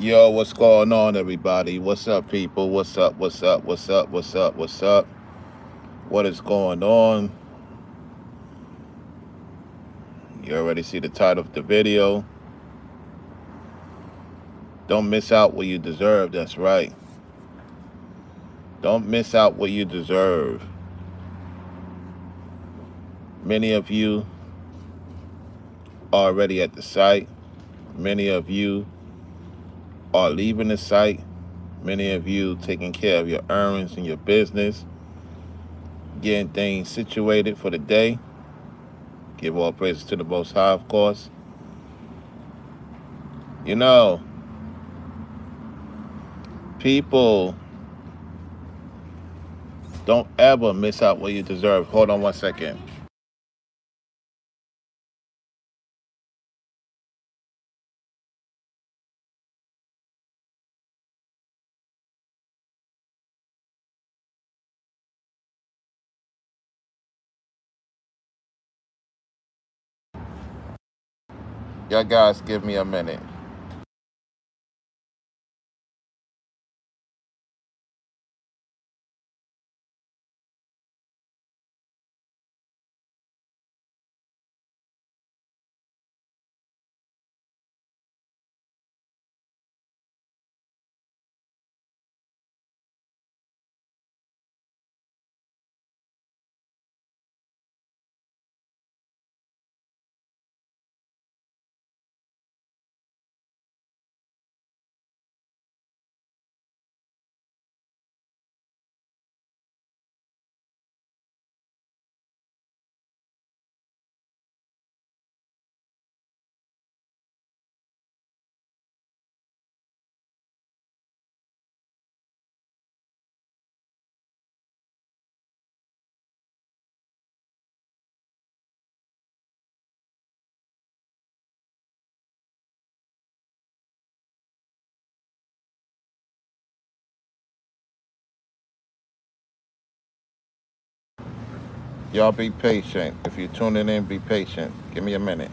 Yo, what's going on, everybody? What's up, people? What's up? What's up? What's up? What's up? What's up? What is going on? You already see the title of the video. Don't miss out what you deserve. That's right. Don't miss out what you deserve. Many of you are already at the site. Many of you are leaving the site. Many of you taking care of your errands and your business, getting things situated for the day. Give all praises to the Most High, of course. You know, people don't ever miss out what you deserve. Hold on 1 second. Y'all guys give me a minute. Y'all be patient. If you're tuning in, be patient. Give me a minute.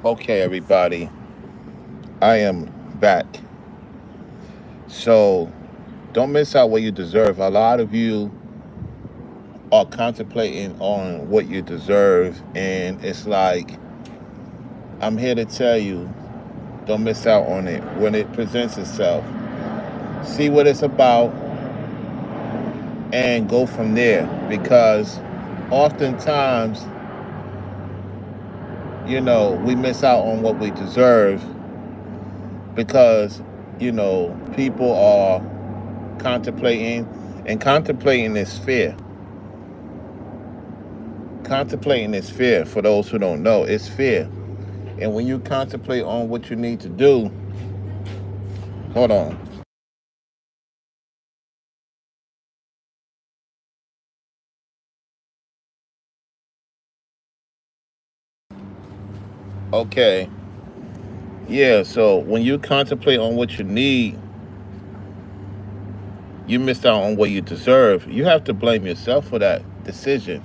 Okay, everybody. I am back. So don't miss out what you deserve. A lot of you are contemplating on what you deserve, and it's like, I'm here to tell you, don't miss out on it when it presents itself. See what it's about and go from there, because oftentimes, we miss out on what we deserve because, people are contemplating, and contemplating is fear. Contemplating is fear. For those who don't know, it's fear. And when you contemplate on what you need to do, hold on. Okay. Yeah, so when you contemplate on what you need, you missed out on what you deserve. You have to blame yourself for that decision.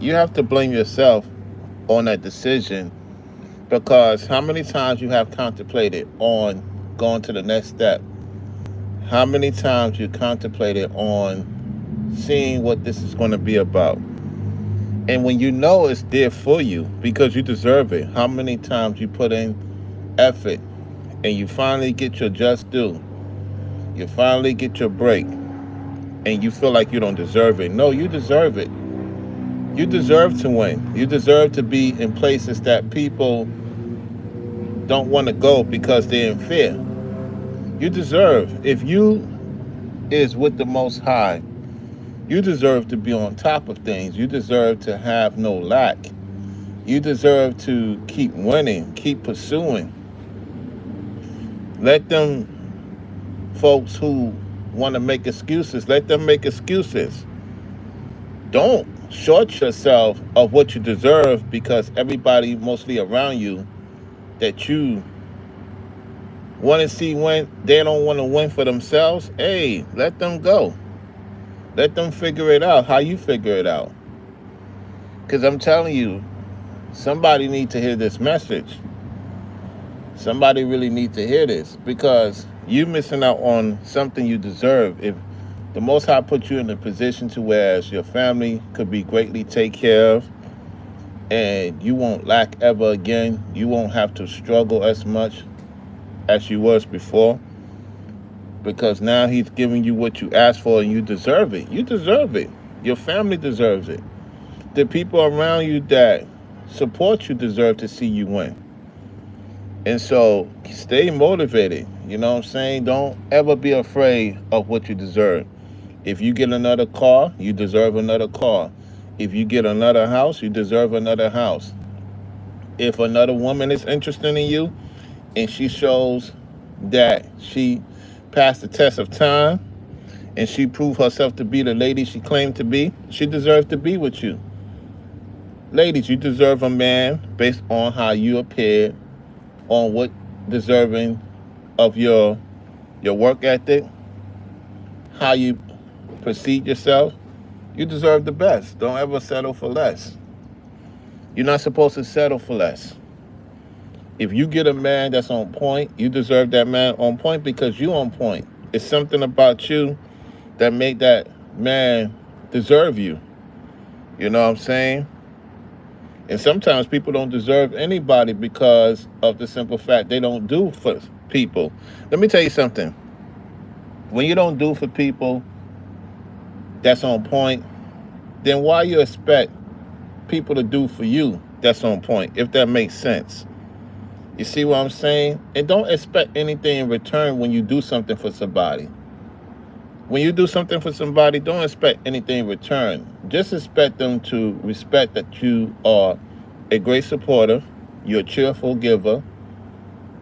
You have to blame yourself on that decision, because how many times you have contemplated on going to the next step? How many times you contemplated on seeing what this is going to be about? And when you know it's there for you because you deserve it, how many times you put in effort and you finally get your just due, you finally get your break, and you feel like you don't deserve it. No, you deserve it. You deserve to win. You deserve to be in places that people don't want to go because they're in fear. You deserve, if you is with the Most High, you deserve to be on top of things. You deserve to have no lack. You deserve to keep winning, keep pursuing. Let them folks who want to make excuses, let them make excuses. Don't short yourself of what you deserve because everybody mostly around you that you want to see win, they don't want to win for themselves. Hey, let them go. Let them figure it out how you figure it out. Because I'm telling you, somebody needs to hear this message. Somebody really needs to hear this, because you missing out on something you deserve. If the Most High put you in a position to where your family could be greatly taken care of, and you won't lack ever again, you won't have to struggle as much as you was before, because now he's giving you what you asked for and you deserve it. You deserve it. Your family deserves it. The people around you that support you deserve to see you win. And so stay motivated. You know what I'm saying? Don't ever be afraid of what you deserve. If you get another car, you deserve another car. If you get another house, you deserve another house. If another woman is interested in you and she shows that she passed the test of time and she proved herself to be the lady she claimed to be, she deserves to be with you. Ladies, you deserve a man based on how you appear, on what deserving of your work ethic, how you perceive yourself. You deserve the best. Don't ever settle for less. You're not supposed to settle for less. If you get a man that's on point, you deserve that man on point because you on point. It's something about you that make that man deserve you. You know what I'm saying? And sometimes people don't deserve anybody because of the simple fact they don't do for people. Let me tell you something. When you don't do for people that's on point, then why you expect people to do for you that's on point, if that makes sense? You see what I'm saying? And don't expect anything in return when you do something for somebody. When you do something for somebody, don't expect anything in return. Just expect them to respect that you are a great supporter, you're a cheerful giver,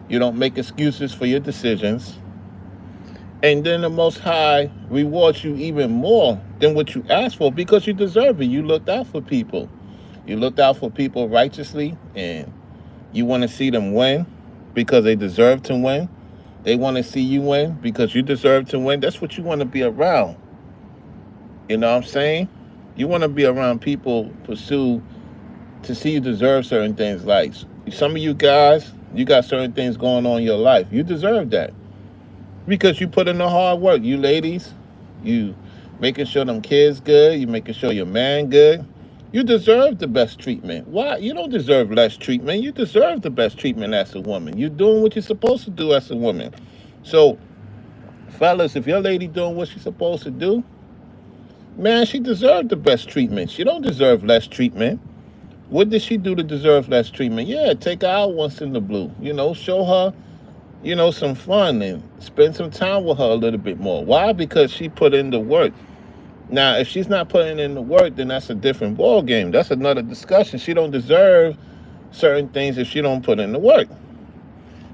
you don't make excuses for your decisions, and then the Most High rewards you even more than what you asked for because you deserve it. You looked out for people. You looked out for people righteously, and you want to see them win because they deserve to win. They want to see you win because you deserve to win. That's what you want to be around. You know what I'm saying? You want to be around people pursue to see you deserve certain things. Like some of you guys, you got certain things going on in your life. You deserve that because you put in the hard work. You ladies, you making sure them kids good. You making sure your man good. You deserve the best treatment. Why? You don't deserve less treatment. You deserve the best treatment as a woman. You're doing what you're supposed to do as a woman. So, fellas, if your lady doing what she's supposed to do, man, she deserves the best treatment. She don't deserve less treatment. What did she do to deserve less treatment? Yeah, take her out once in the blue. You know, show her, you know, some fun and spend some time with her a little bit more. Why? Because she put in the work. Now, if she's not putting in the work, then that's a different ball game. That's another discussion. She don't deserve certain things if she don't put in the work.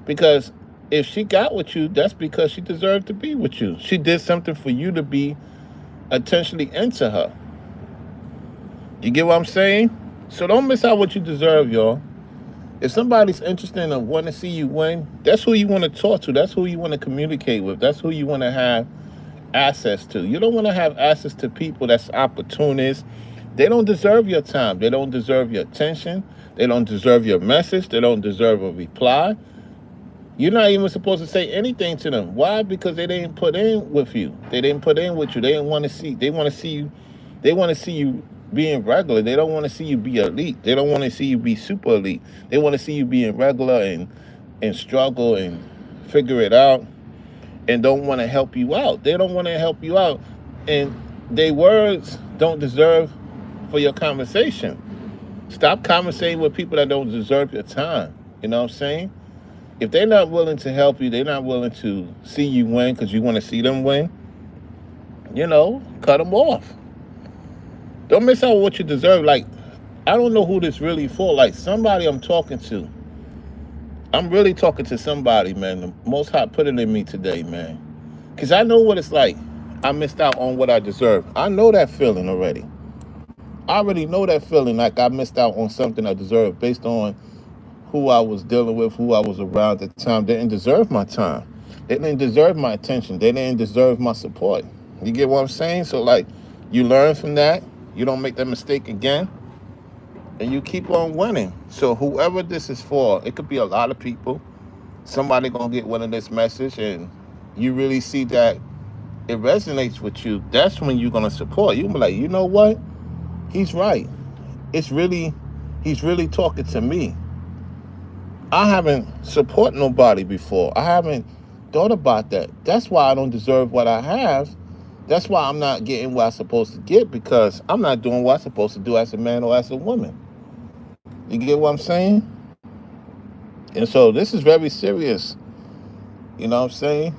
Because if she got with you, that's because she deserved to be with you. She did something for you to be intentionally into her. You get what I'm saying? So don't miss out what you deserve, y'all. If somebody's interested in wanting to see you win, that's who you want to talk to. That's who you want to communicate with. That's who you want to have access to. You don't want to have access to people that's opportunists, They don't deserve your time. They don't deserve your attention. They don't deserve your message. They don't deserve a reply. You're not even supposed to say anything to them. Why? Because they didn't put in with you. They didn't put in with you. They didn't want to see. They want to see you. They want to see you being regular. They don't want to see you be elite. They don't want to see you be super elite. They want to see you being regular and struggle and figure it out and don't want to help you out. They don't want to help you out. And their words don't deserve for your conversation. Stop conversating with people that don't deserve your time. You know what I'm saying? If they're not willing to help you, they're not willing to see you win because you want to see them win, cut them off. Don't miss out on what you deserve. Like, I don't know who this really for. Like, somebody I'm talking to. I'm really talking to somebody, man. The Most High put it in me today, man. Because I know what it's like. I missed out on what I deserve. I know that feeling already. I already know that feeling like I missed out on something I deserved based on who I was dealing with, who I was around at the time. They didn't deserve my time. They didn't deserve my attention. They didn't deserve my support. You get what I'm saying? So, like, you learn from that. You don't make that mistake again. And you keep on winning. So whoever this is for, it could be a lot of people. Somebody gonna get one of this message and you really see that it resonates with you. That's when you're gonna support. You'll be like, you know what? He's right. He's really talking to me. I haven't supported nobody before. I haven't thought about that. That's why I don't deserve what I have. That's why I'm not getting what I'm supposed to get, because I'm not doing what I'm supposed to do as a man or as a woman. You get what I'm saying? And so this is very serious. You know what I'm saying?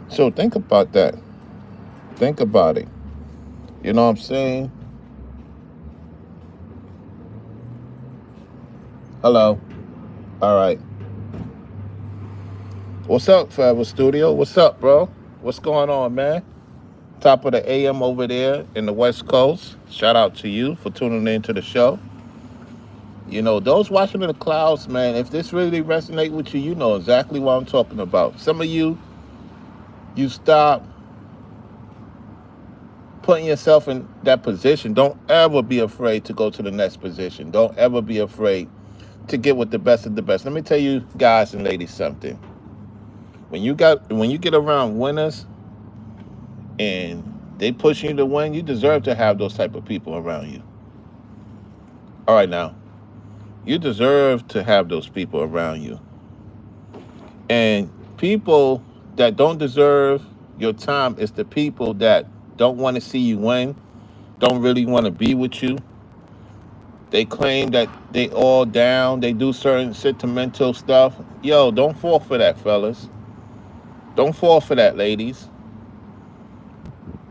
So think about that. Think about it. You know what I'm saying? Hello. All right. What's up, Forever Studio? What's up, bro? What's going on, man? Top of the AM over there in the West Coast. Shout out to you for tuning in to the show. Those watching in the clouds, man, if this really resonate with you, you know exactly what I'm talking about. Some of you stop putting yourself in that position. Don't ever be afraid to go to the next position. Don't ever be afraid to get with the best of the best. Let me tell you guys and ladies something. When you get around winners and they push you to win, you deserve to have those type of people around you. All right, now, you deserve to have those people around you. And people that don't deserve your time is the people that don't want to see you win, don't really want to be with you. They claim that they all down. They do certain sentimental stuff. Yo, don't fall for that, fellas. Don't fall for that, ladies.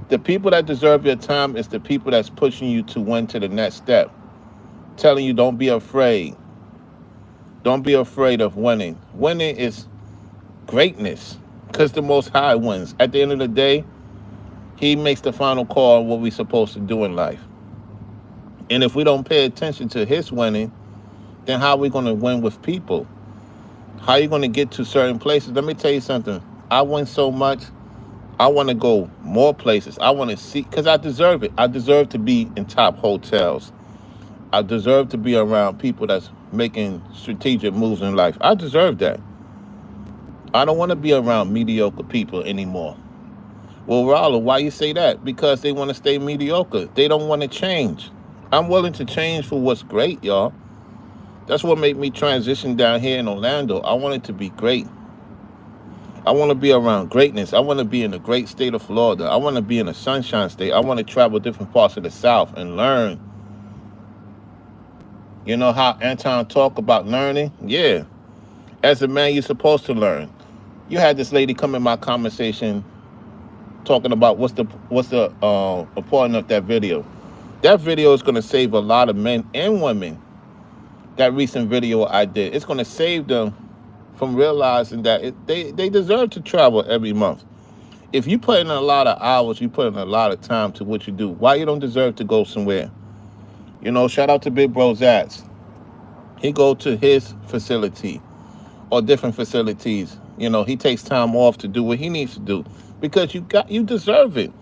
The people that deserve your time is the people that's pushing you to win to the next step. Telling you don't be afraid. Don't be afraid of winning. Winning is greatness because the Most High wins. At the end of the day, He makes the final call on what we're supposed to do in life. And if we don't pay attention to His winning, then how are we going to win with people? How are you going to get to certain places? Let me tell you something. I win so much. I want to go more places. I want to see, because I deserve it. I deserve to be in top hotels. I deserve to be around people that's making strategic moves in life. I deserve that. I don't want to be around mediocre people anymore. Well, Rollo, why you say that? Because they want to stay mediocre. They don't want to change. I'm willing to change for what's great, y'all. That's what made me transition down here in Orlando. I want it to be great. I want to be around greatness. I want to be in the great state of Florida. I want to be in a sunshine state. I want to travel different parts of the South and learn. You know how Anton talk about learning? Yeah. As a man, you're supposed to learn. You had this lady come in my conversation talking about what's the importance of that video. That video is going to save a lot of men and women. That recent video I did, it's going to save them from realizing that they deserve to travel every month. If you put in a lot of hours, you put in a lot of time to what you do, why you don't deserve to go somewhere? You know, shout out to Big Bro Zats. He go to his facility or different facilities. You know, he takes time off to do what he needs to do because you deserve it.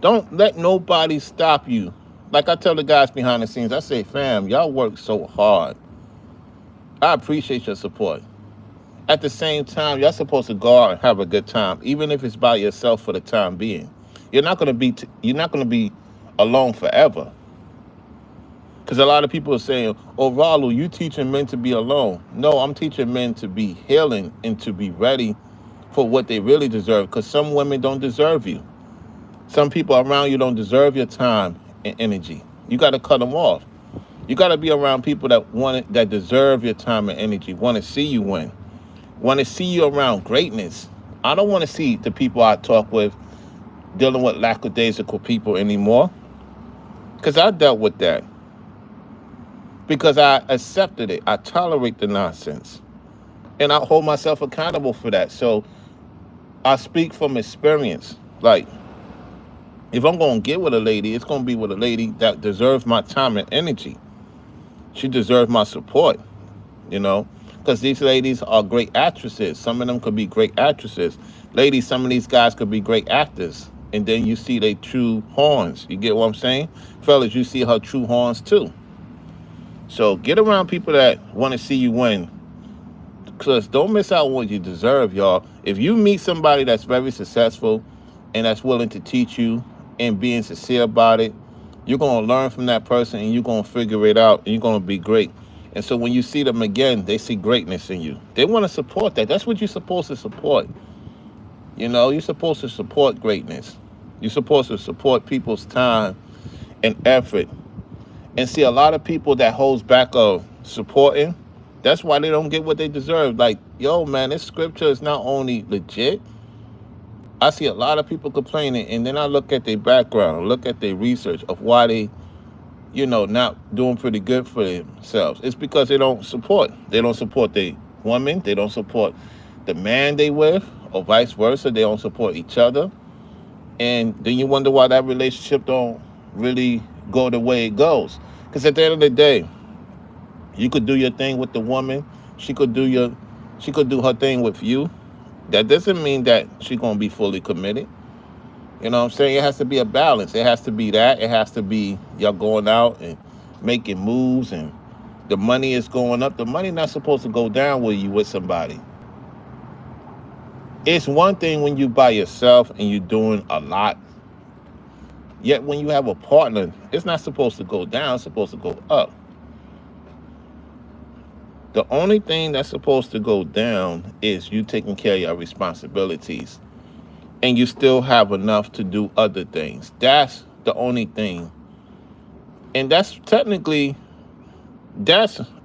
Don't let nobody stop you. Like I tell the guys behind the scenes, I say, fam, y'all work so hard. I appreciate your support. At the same time, y'all supposed to go out and have a good time, even if it's by yourself for the time being. You're not gonna be alone forever. Because a lot of people are saying, "Oh, Ralu, you teaching men to be alone." No, I'm teaching men to be healing and to be ready for what they really deserve. Because some women don't deserve you. Some people around you don't deserve your time and energy. You got to cut them off. You got to be around people that deserve your time and energy. Want to see you win. Want to see you around greatness. I don't want to see the people I talk with dealing with lackadaisical people anymore. Because I dealt with that. Because I accepted it. I tolerate the nonsense. And I hold myself accountable for that. So I speak from experience. Like, if I'm going to get with a lady, it's going to be with a lady that deserves my time and energy. She deserves my support, you know, because these ladies are great actresses. Some of them could be great actresses. Ladies, some of these guys could be great actors. And then you see their true horns. You get what I'm saying? Fellas, you see her true horns too. So get around people that want to see you win. Because don't miss out on what you deserve, y'all. If you meet somebody that's very successful and that's willing to teach you and being sincere about it, you're going to learn from that person and you're going to figure it out and you're going to be great. And so when you see them again, they see greatness in you. They want to support that. That's what you're supposed to support. You know, you're supposed to support greatness. You're supposed to support people's time and effort. And see, a lot of people that holds back of supporting, that's why they don't get what they deserve. Like, yo, man, this scripture is not only legit. I see a lot of people complaining, and then I look at their background, look at their research of why they, you know, not doing pretty good for themselves. It's because they don't support. They don't support the woman. They don't support the man they with, or vice versa. They don't support each other. And then you wonder why that relationship don't really go the way it goes. Because at the end of the day, you could do your thing with the woman. She could do her thing with you. That doesn't mean that she's gonna be fully committed. You know what I'm saying? It has to be a balance. It has to be that. It has to be y'all going out and making moves and the money is going up. The money not supposed to go down when you with somebody. It's one thing when you by yourself and you're doing a lot. Yet when you have a partner, it's not supposed to go down, it's supposed to go up. The only thing that's supposed to go down is you taking care of your responsibilities. And you still have enough to do other things. That's the only thing. And that's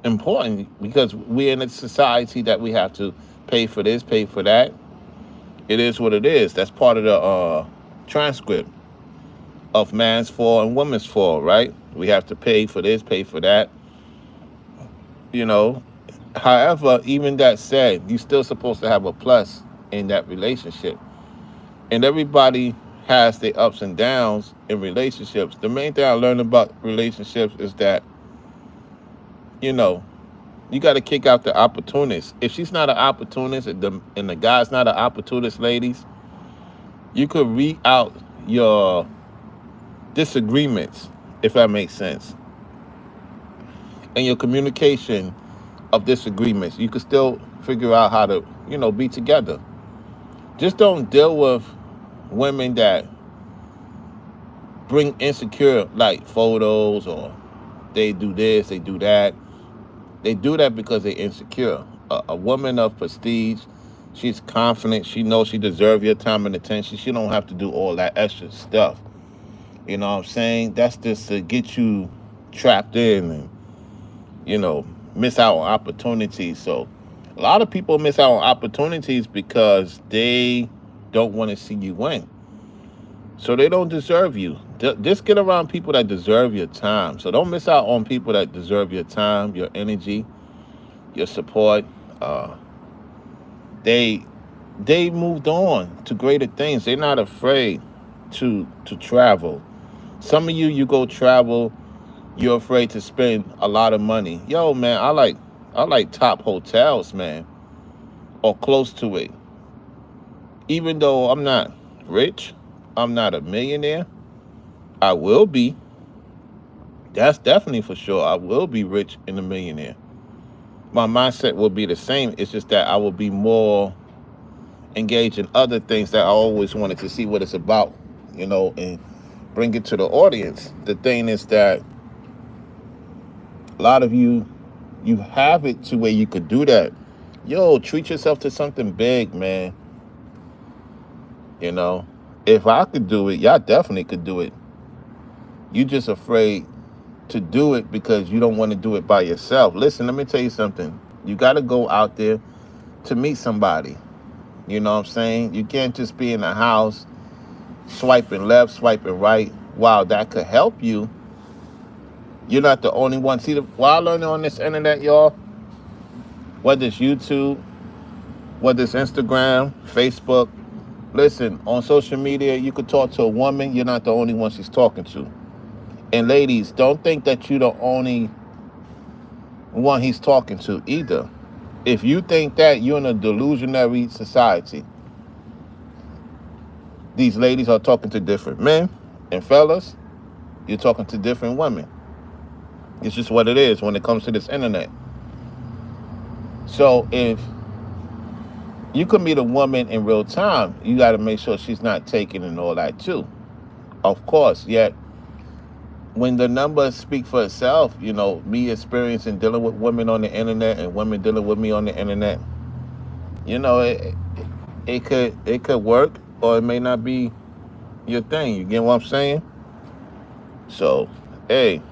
important because we're in a society that we have to pay for this, pay for that. It is what it is. That's part of the transcript of man's fall and woman's fall, right? We have to pay for this, pay for that. You know, however, even that said, you're still supposed to have a plus in that relationship. And everybody has their ups and downs in relationships. The main thing I learned about relationships is that, you know, you got to kick out the opportunist. If she's not an opportunist and the guy's not an opportunist, ladies, you could read out your disagreements, if that makes sense. And your communication of disagreements, you could still figure out how to, you know, be together. Just don't deal with women that bring insecure, like photos, or they do this, they do that. They do that because they're insecure. A woman of prestige, she's confident, she knows she deserves your time and attention. She don't have to do all that extra stuff. You know what I'm saying? That's just to get you trapped in and, you know, miss out on opportunities. So a lot of people miss out on opportunities because they don't want to see you win. So they don't deserve you. Just get around people that deserve your time. So don't miss out on people that deserve your time, your energy, your support. They moved on to greater things. They're not afraid to travel. Some of you go travel You're afraid to spend a lot of money. Yo, man, I like top hotels, man, or close to it. Even though I'm not rich, I'm not a millionaire. I will be. That's definitely for sure. I will be rich and a millionaire. My mindset will be the same. It's just that I will be more engaged in other things that I always wanted to see what it's about, and bring it to the audience. The thing is that a lot of you have it to where you could do that. Yo, treat yourself to something big, man. You know, if I could do it, y'all definitely could do it. You just afraid to do it because you don't want to do it by yourself. Listen, let me tell you something. You got to go out there to meet somebody. You know what I'm saying? You can't just be in the house swiping left, swiping right. Wow, that could help you. You're not the only one. See, while learning on this internet, y'all, whether it's YouTube, whether it's Instagram, Facebook, listen, on social media, you could talk to a woman. You're not the only one she's talking to. And ladies, don't think that you're the only one he's talking to either. If you think that, you're in a delusionary society. These ladies are talking to different men, and fellas, you're talking to different women. It's just what it is when it comes to this internet. So if you can meet a woman in real time, you got to make sure she's not taken and all that too. Of course, yet when the numbers speak for itself, me experiencing dealing with women on the internet and women dealing with me on the internet, it could work or it may not be your thing. You get what I'm saying? So, hey,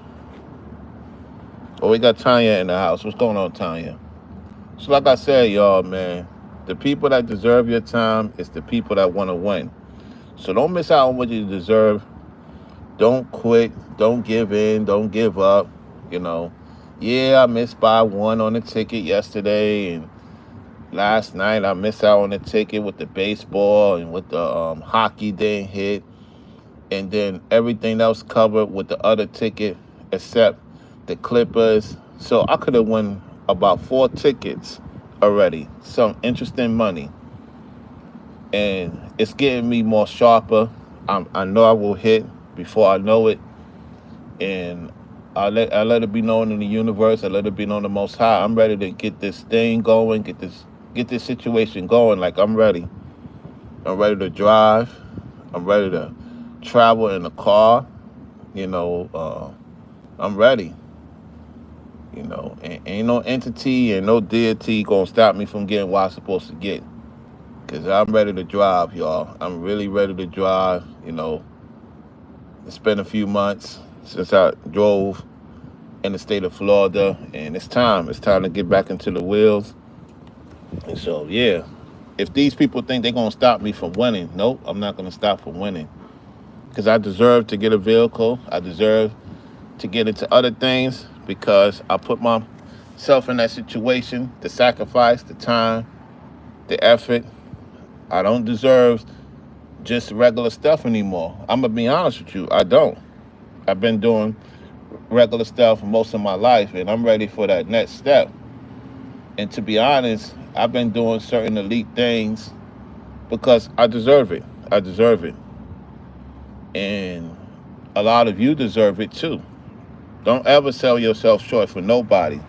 we got Tanya in the house. What's going on, Tanya? So like I said, y'all, man, the people that deserve your time is the people that want to win. So don't miss out on what you deserve. Don't quit. Don't give in. Don't give up. Yeah, I missed by one on the ticket yesterday, and last night I missed out on the ticket with the baseball and with the hockey didn't hit, and then everything else covered with the other ticket except the Clippers. So I could have won about 4 tickets already. Some interesting money, and it's getting me more sharper. I know I will hit before I know it, and I let it be known in the universe. I let it be known the Most High. I'm ready to get this thing going, get this situation going. Like I'm ready. I'm ready to drive. I'm ready to travel in a car. I'm ready. Ain't no entity and no deity gonna stop me from getting what I'm supposed to get. Cause I'm ready to drive, y'all. I'm really ready to drive. It's been a few months since I drove in the state of Florida, and it's time. It's time to get back into the wheels. And so, yeah, if these people think they're going to stop me from winning, nope, I'm not going to stop from winning. Because I deserve to get a vehicle. I deserve to get into other things because I put myself in that situation, the sacrifice, the time, the effort. I don't deserve just regular stuff anymore. I'm going to be honest with you. I don't. I've been doing regular stuff for most of my life, and I'm ready for that next step. And to be honest, I've been doing certain elite things because I deserve it. I deserve it. And a lot of you deserve it too. Don't ever sell yourself short for nobody.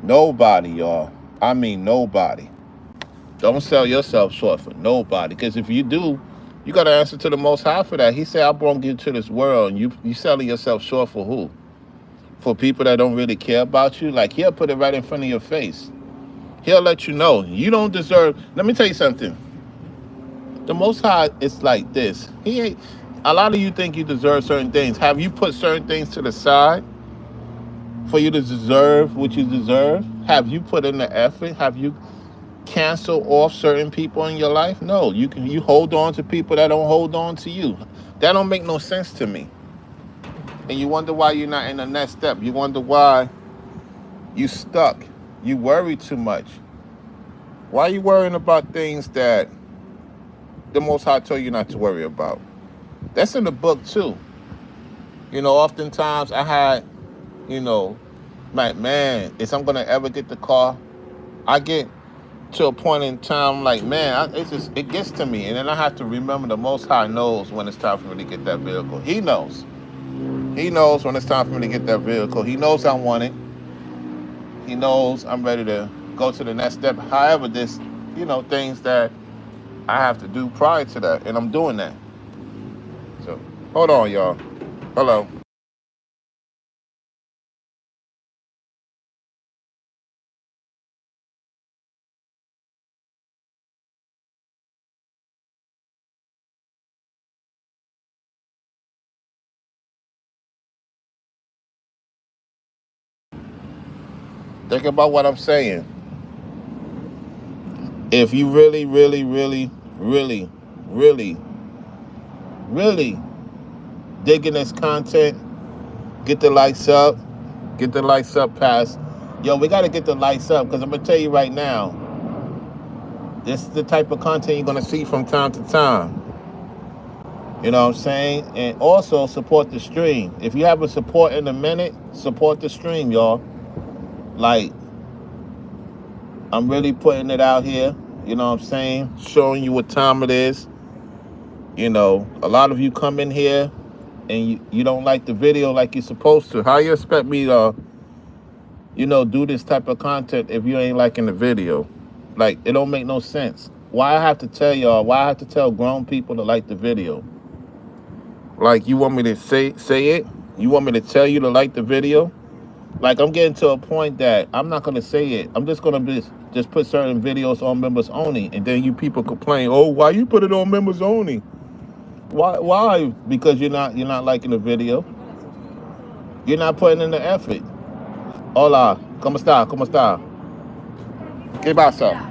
Nobody, y'all. I mean nobody. Don't sell yourself short for nobody. Because if you do, you got to answer to the Most High for that. He said, I brought you to this world, and you selling yourself short for who? For people that don't really care about you? Like, he'll put it right in front of your face. He'll let you know. You don't deserve... Let me tell you something. The Most High is like this. A lot of you think you deserve certain things. Have you put certain things to the side for you to deserve what you deserve? Have you put in the effort? Have you cancel off certain people in your life? No, you hold on to people that don't hold on to you. That don't make no sense to me. And you wonder why you're not in the next step. You wonder why you stuck. You worry too much. Why are you worrying about things that the Most High told you not to worry about? That's in the book too. Oftentimes I had you know, like, man, is I'm gonna ever get the car? I get to a point in time like, man, it gets to me, and then I have to remember the Most High knows when it's time for me to get that vehicle. He knows. He knows when it's time for me to get that vehicle. He knows I want it. He knows I'm ready to go to the next step. However, there's, things that I have to do prior to that, and I'm doing that. So, hold on, y'all. Hello. Think about what I'm saying. If you really, really, really, really, really, really digging this content, get the lights up. Get the lights up past. Yo, we got to get the lights up because I'm going to tell you right now, this is the type of content you're going to see from time to time. You know what I'm saying? And also support the stream. If you haven't support in a minute, support the stream, y'all. Like, I'm really putting it out here. You know what I'm saying? Showing you what time it is. A lot of you come in here and you don't like the video like you're supposed to. How you expect me to, do this type of content if you ain't liking the video? Like, it don't make no sense. Why I have to tell y'all, why I have to tell grown people to like the video? Like, you want me to say it? You want me to tell you to like the video? Like, I'm getting to a point that I'm not going to say it. I'm just going to just put certain videos on members only. And then you people complain, oh, why you put it on members only? Why? Because you're not liking the video. You're not putting in the effort. Hola, ¿cómo está? ¿Cómo está? ¿Qué pasa?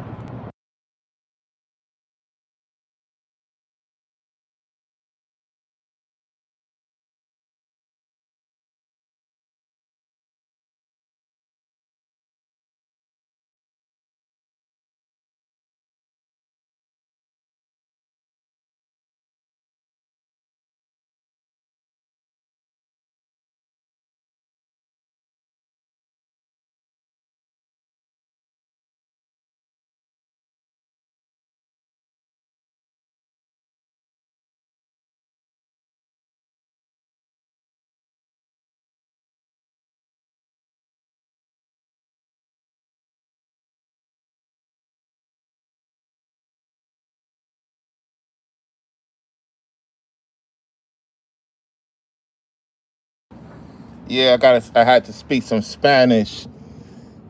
Yeah, I had to speak some Spanish,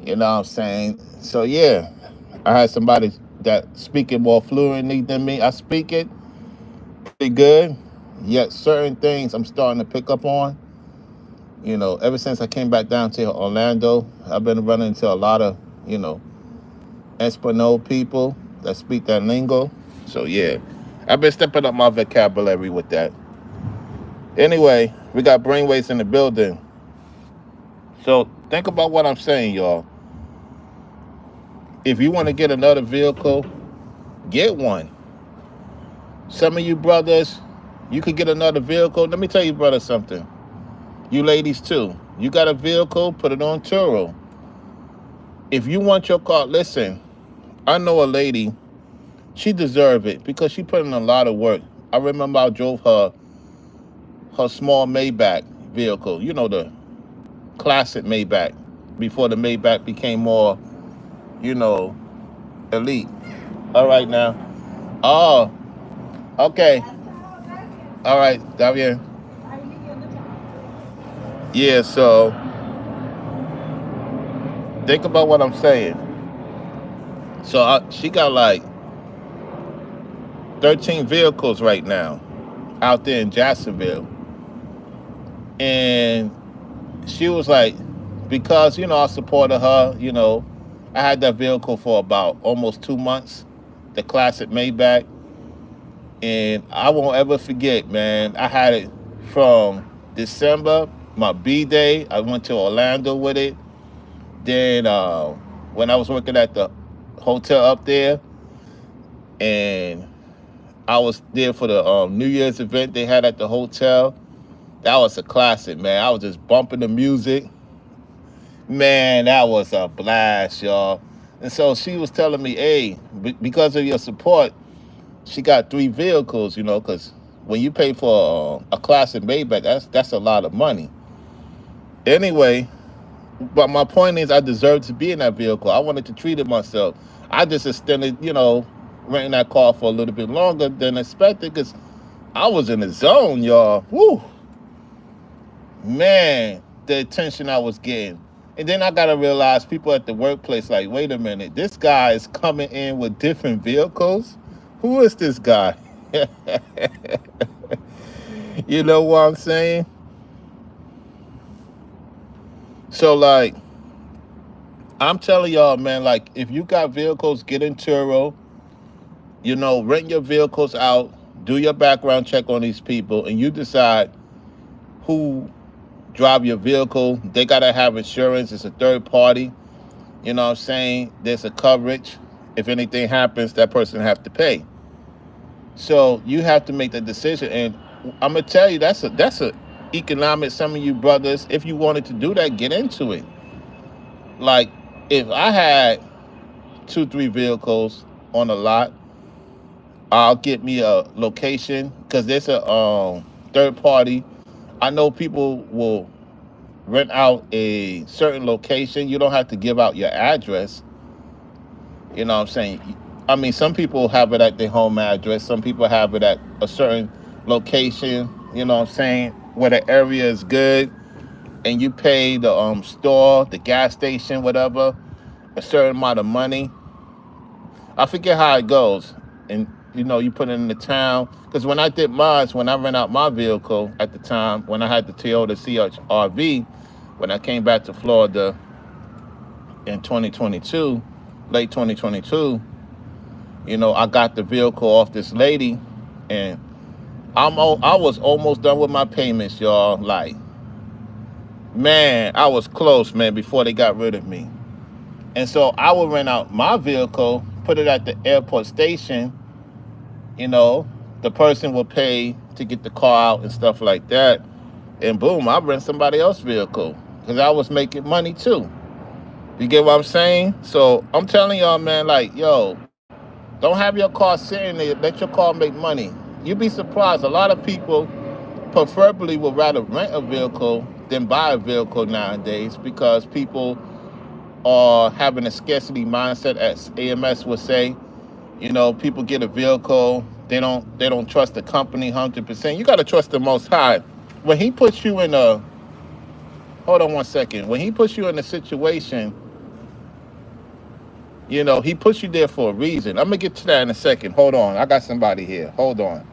you know what I'm saying? So yeah, I had somebody that speak it more fluently than me. I speak it pretty good, yet certain things I'm starting to pick up on. Ever since I came back down to Orlando, I've been running into a lot of, Espanol people that speak that lingo. So yeah, I've been stepping up my vocabulary with that. Anyway, we got brainwaves in the building. So think about what I'm saying, y'all. If you want to get another vehicle, get one. Some of you brothers, you could get another vehicle. Let me tell you, brother, something. You ladies too. You got a vehicle, put it on Turo. If you want your car, listen, I know a lady, she deserved it because she put in a lot of work. I remember I drove her small Maybach vehicle, the classic Maybach, before the Maybach became more, elite. All right now. Oh, okay. All right, Davian. Yeah, so think about what I'm saying. So she got like 13 vehicles right now out there in Jacksonville. And she was like, because, I supported her, I had that vehicle for about almost 2 months, the classic Maybach. And I won't ever forget, man. I had it from December, my B-Day. I went to Orlando with it. Then when I was working at the hotel up there, and I was there for the New Year's event they had at the hotel. That was a classic, man. I was just bumping the music. Man, that was a blast, y'all. And so she was telling me, hey, because of your support, she got three vehicles, because when you pay for a classic Maybach, that's a lot of money. Anyway, but my point is, I deserved to be in that vehicle. I wanted to treat it myself. I just extended, renting that car for a little bit longer than expected because I was in the zone, y'all. Woo, man, the attention I was getting. And then I gotta realize people at the workplace, like, wait a minute, this guy is coming in with different vehicles. Who is this guy? You know what I'm saying? So, like, I'm telling y'all, man, like, if you got vehicles, get in Turo, rent your vehicles out, do your background check on these people, and you decide who drive your vehicle. They gotta have insurance. It's a third party. You know what I'm saying? There's a coverage. If anything happens, that person have to pay. So you have to make the decision. And I'm gonna tell you, that's a economic. Some of you brothers, if you wanted to do that, get into it. Like, if I had two, three vehicles on a lot, I'll get me a location because there's a third party. I know people will rent out a certain location. You don't have to give out your address. You know what I'm saying? I mean, some people have it at their home address. Some people have it at a certain location, you know what I'm saying, where the area is good and you pay the store, the gas station, whatever, a certain amount of money. I forget how it goes. And, you put it in the town. Because when I did mine, when I rent out my vehicle at the time, when I had the Toyota CHRV, when I came back to Florida in 2022, late 2022, I got the vehicle off this lady, and I was almost done with my payments, y'all. Like, man, I was close, man, before they got rid of me. And so I would rent out my vehicle, put it at the airport station. You know, the person will pay to get the car out and stuff like that. And boom, I rent somebody else's vehicle because I was making money too. You get what I'm saying? So I'm telling y'all, man, like, yo, don't have your car sitting there. Let your car make money. You'd be surprised. A lot of people preferably would rather rent a vehicle than buy a vehicle nowadays because people are having a scarcity mindset, as AMS would say. People get a vehicle, they don't trust the company 100%. You got to trust the Most High. When He puts you in a hold on one second. When He puts you in a situation, He puts you there for a reason. I'm gonna get to that in a second. Hold on, I got somebody here. Hold on.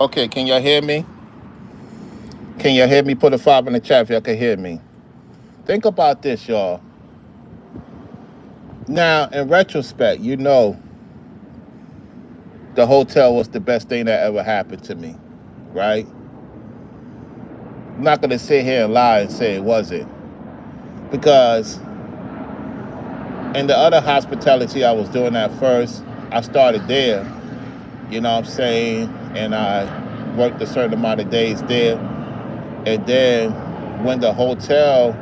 Okay, can y'all hear me? Can y'all hear me? Put a 5 in the chat if y'all can hear me. Think about this, y'all. Now, in retrospect, the hotel was the best thing that ever happened to me, right? I'm not gonna sit here and lie and say it wasn't, because in the other hospitality I was doing at first, I started there, you know what I'm saying, and I worked a certain amount of days there, and then when the hotel,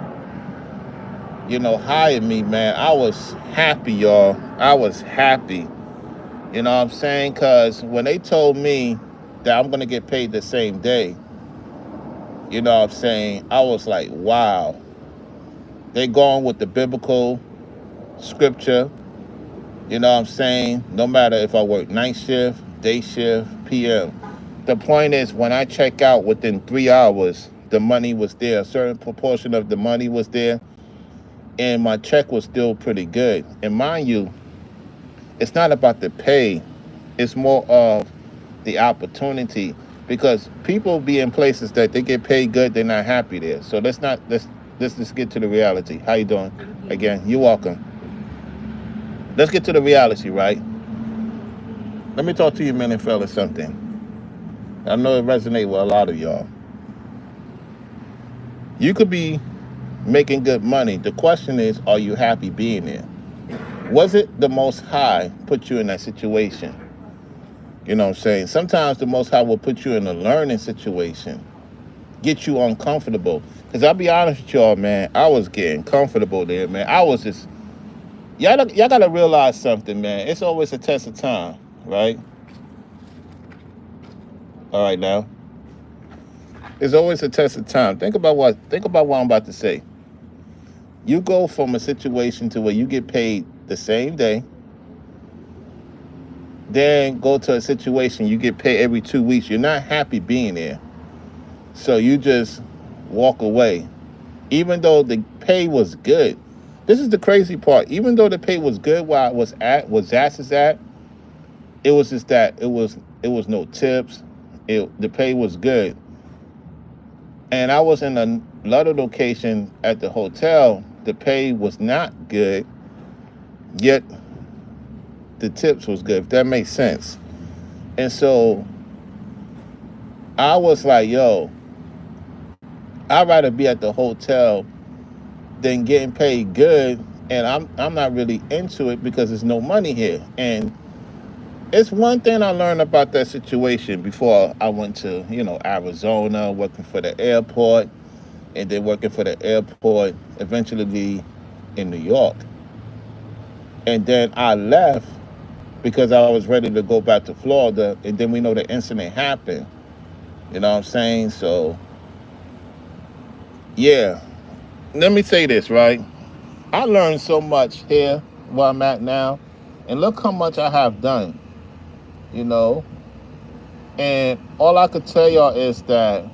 hired me, man, I was happy, y'all. I was happy, you know what I'm saying, because when they told me that I'm gonna get paid the same day, you know what I'm saying, I was like, wow. They going with the biblical scripture, you know what I'm saying? No matter if I work night shift, day shift, PM. The point is, when I check out within 3 hours, the money was there. A certain proportion of the money was there, and my check was still pretty good. And mind you, it's not about the pay, it's more of the opportunity, because people be in places that they get paid good, they're not happy there. So let's just get to the reality. How you doing? Again, you're welcome. Let's get to the reality, right? Let me talk to you, men and fellas, something. I know it resonates with a lot of y'all. You could be making good money. The question is, are you happy being there? Was it the Most High put you in that situation? You know what I'm saying? Sometimes the Most High will put you in a learning situation, get you uncomfortable. Because I'll be honest with y'all, man, I was getting comfortable there, man. I was just, y'all got to realize something, man. It's always a test of time, right? All right, now. It's always a test of time. Think about what I'm about to say. You go from a situation to where you get paid the same day, then go to a situation you get paid every 2 weeks. You're not happy being there. So you just walk away. Even though the pay was good. This is the crazy part. Even though the pay was good where I was at, where Zas is at, it was just that it was no tips. The pay was good. And I was in another location at the hotel. The pay was not good, yet the tips was good, if that makes sense. And so I was like, yo, I'd rather be at the hotel than getting paid good. And I'm not really into it because there's no money here. And it's one thing I learned about that situation before I went to, Arizona, working for the airport, and then working for the airport, eventually in New York. And then I left because I was ready to go back to Florida, and then we know the incident happened. You know what I'm saying? So, yeah. Let me say this, right? I learned so much here where I'm at now, and look how much I have done, you know? And all I could tell y'all is that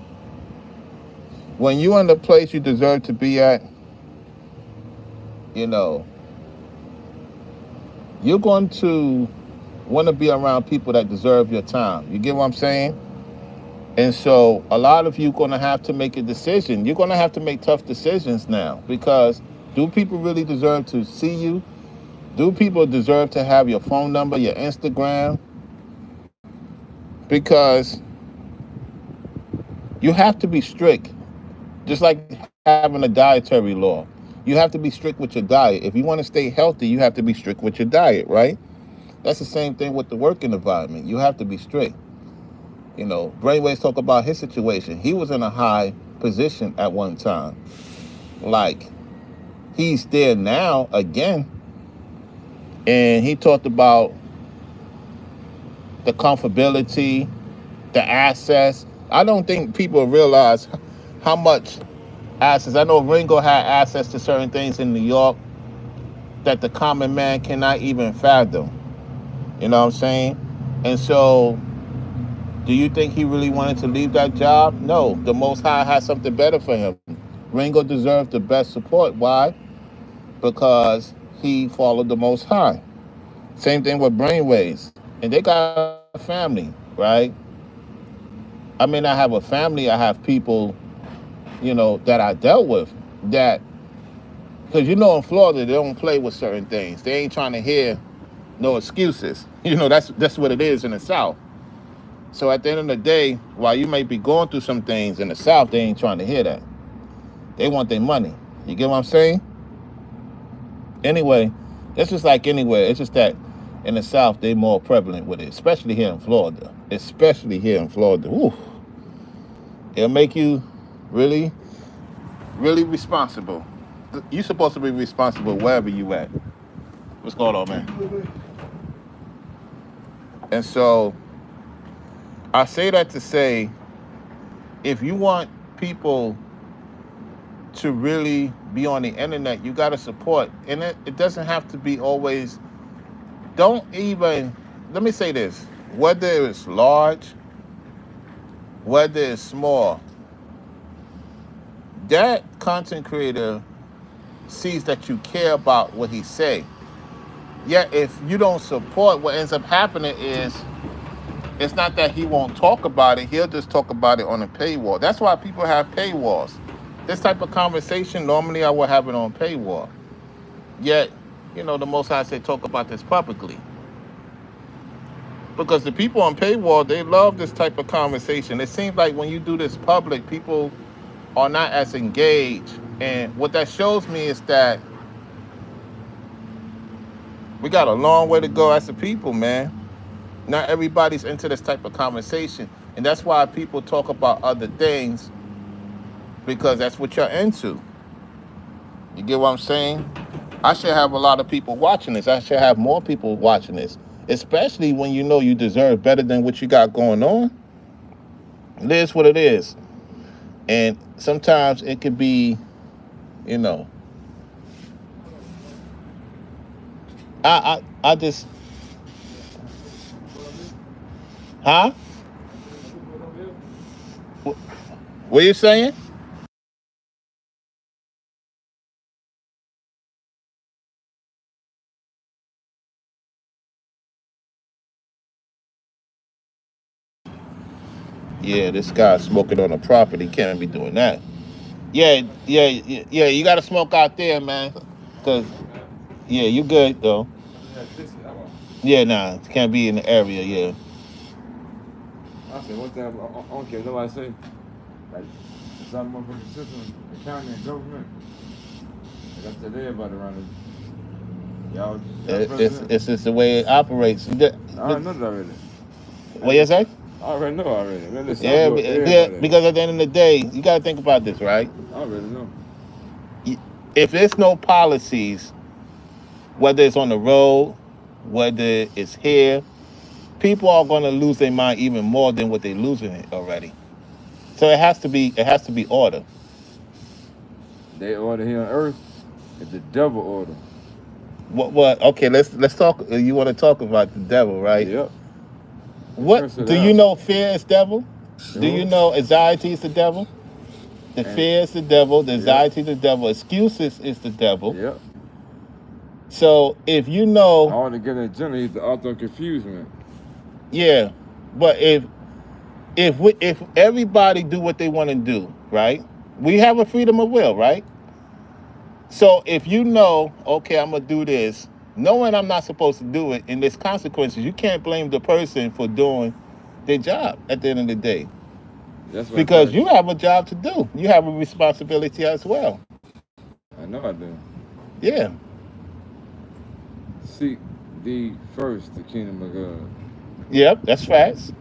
when you're in the place you deserve to be at, you know, you're going to want to be around people that deserve your time. You get what I'm saying? And so a lot of you going to have to make a decision. You're going to have to make tough decisions now, because do people really deserve to see you? Do people deserve to have your phone number, your Instagram? Because you have to be strict, just like having a dietary law. You have to be strict with your diet. If you want to stay healthy, you have to be strict with your diet, right? That's the same thing with the working environment. You have to be strict. Brainwaves talk about his situation. He was in a high position at one time. Like, he's there now again. And he talked about the comfortability, the access. I don't think people realize how much access. I know Ringo had access to certain things in New York that the common man cannot even fathom. You know what I'm saying? And so, do you think he really wanted to leave that job? No. The Most High had something better for him. Ringo deserved the best support. Why? Because he followed the Most High. Same thing with Brainwaves. And they got a family, right? I may not have a family. I have people, that I dealt with that, because in Florida they don't play with certain things. They ain't trying to hear no excuses. That's what it is in the South. So at the end of the day, while you may be going through some things in the South, they ain't trying to hear that. They want their money. You get what I'm saying? Anyway, it's just like anywhere. It's just that in the South, they're more prevalent with it, especially here in Florida. Especially here in Florida. Woo. It'll make you really, really responsible. You're supposed to be responsible wherever you at. What's going on, man? And so I say that to say, if you want people to really be on the internet, you got to support. And it doesn't have to be always, let me say this, whether it's large, whether it's small, that content creator sees that you care about what he say. Yet if you don't support, what ends up happening is, it's not that he won't talk about it, he'll just talk about it on a paywall. That's why people have paywalls. This type of conversation, normally I would have it on paywall. Yet, the Most High say talk about this publicly. Because the people on paywall, they love this type of conversation. It seems like when you do this public, people are not as engaged. And what that shows me is that we got a long way to go as a people, man. Not everybody's into this type of conversation. And that's why people talk about other things, because that's what you're into. You get what I'm saying? I should have a lot of people watching this. I should have more people watching this, especially when you know you deserve better than what you got going on. It is what it is. And sometimes it could be, I just, huh? What are you saying? Yeah, this guy smoking on the property. Can't be doing that. Yeah, yeah. You got to smoke out there, man. Cause yeah, you good though. Yeah, nah, can't be in the area. Yeah. I said one thing I don't care nobody say. Like some motherfucking system, the county and government. Like I tell everybody around it. It's just the way it operates. I know that already. What you say? I already know already. Man, yeah, because at the end of the day, you got to think about this, right? I already know. If there's no policies, whether it's on the road, whether it's here, people are going to lose their mind even more than what they're losing it already. So it has to be order. They order here on earth. It's the devil order. What? Okay, let's talk. You want to talk about the devil, right? Yep. What do you know? Fear is devil. Do you know anxiety is the devil? The fear is the devil. The anxiety is the devil. Excuses is the devil. Yep. So if you know, all to get agenda, he's the author of confusion. Yeah, but if everybody do what they want to do, right? We have a freedom of will, right? So if you know, okay, I'm gonna do this, knowing I'm not supposed to do it, and there's consequences, you can't blame the person for doing their job at the end of the day. That's because you have a job to do. You have a responsibility as well. I know I do. Yeah. Seek thee first the kingdom of God. Yep, that's facts.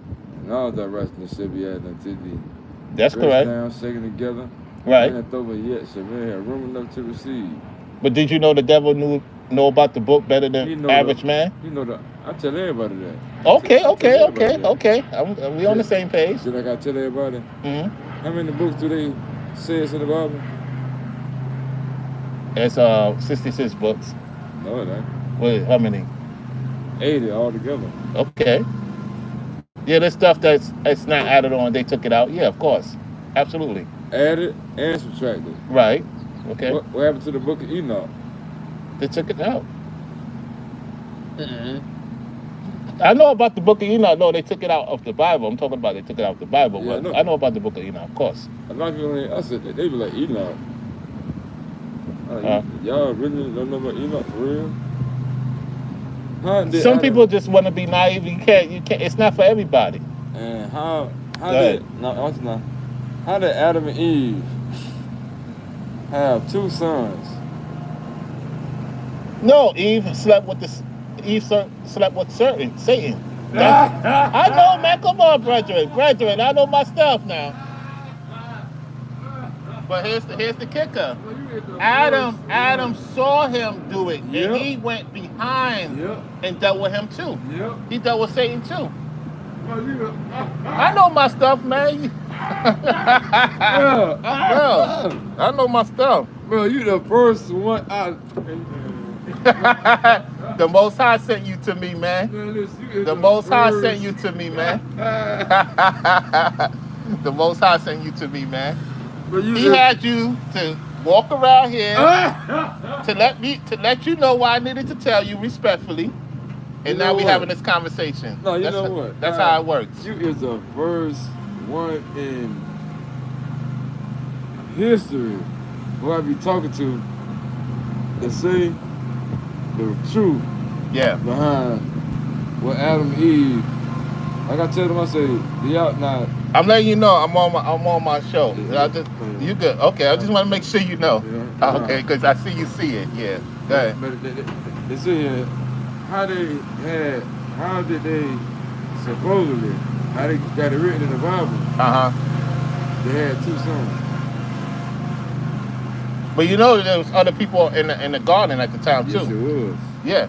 And all the rest should be added unto thee. That's correct. Down, shaken together. Right. And over yet shall we have room enough to receive. But did you know the devil know about the book better than average man? You know that. I tell everybody that. Okay. We on the same page. Did I gotta tell everybody? Mm-hmm. How many books do they say it's in the Bible? It's 66 books. No, it ain't. Wait, how many? 80 altogether. Okay. Yeah, there's stuff that's not added on. They took it out. Yeah, of course. Absolutely. Added and subtracted. Right. Okay. What happened to the book of Enoch? They took it out. I know about the Book of Enoch. No, they took it out of the Bible. I'm talking about they took it out of the Bible. Yeah, But I know about the Book of Enoch, of course. A lot of people, I said that they be like Enoch. Uh, Y'all really don't know about Enoch for real? How did Some Adam- people just want to be naive. You can't. It's not for everybody. And how Go ahead. how did Adam and Eve have 2 sons? No, slept with Satan. I know, man. Come on, brethren. I know my stuff now. But here's the kicker. Adam saw him do it, Yep. and he went behind Yep. and dealt with him too. Yep. He dealt with Satan too. I know my stuff, man. Bro, I know my stuff. Bro, you the first one out. The Most High sent you to me, man. The Most High sent you to me, man. The Most High sent you to me, man. He had you to walk around here to let you know why I needed to tell you respectfully. And now we having this conversation. No, you know what? That's how it works. You is the first one in history who I be talking to that say the truth Yeah. behind what Adam and Eve. Like I tell them, I say, y'all now. I'm letting you know I'm on my show. You good? Okay, I just want to make sure you know. Yeah. Okay, because I see you see it. Yeah. Go ahead. But they say here, how did they supposedly, how they got it written in the Bible, they had 2 sons. But you know there was other people in the garden at the time too. Yes, it was. Yeah.